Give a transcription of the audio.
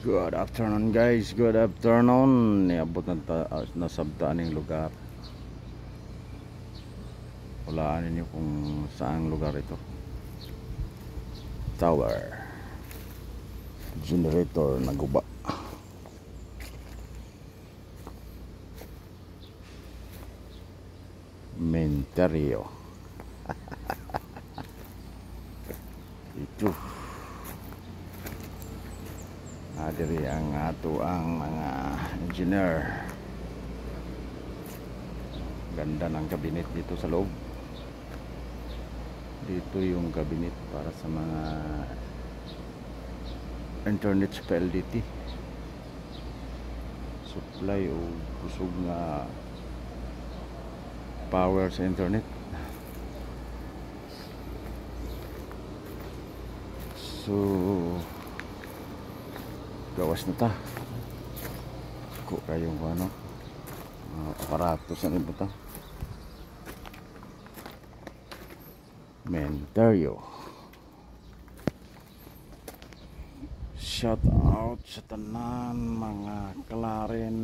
Good afternoon guys, good afternoon. Niabot na nasabtaan ng lugar. Walaan ninyo kung saang lugar ito. Tower. Generator naguba. Menterio. Itu. Diri ang ato ang mga engineer. Ganda ng kabinet dito sa loob. Dito yung kabinet para sa mga internet sa PLDT. Supply o kusog nga power sa internet. So gawas na ta ko kayong ano aparatos ang ibutan. Menterio. Shout out sa tanan mga Claren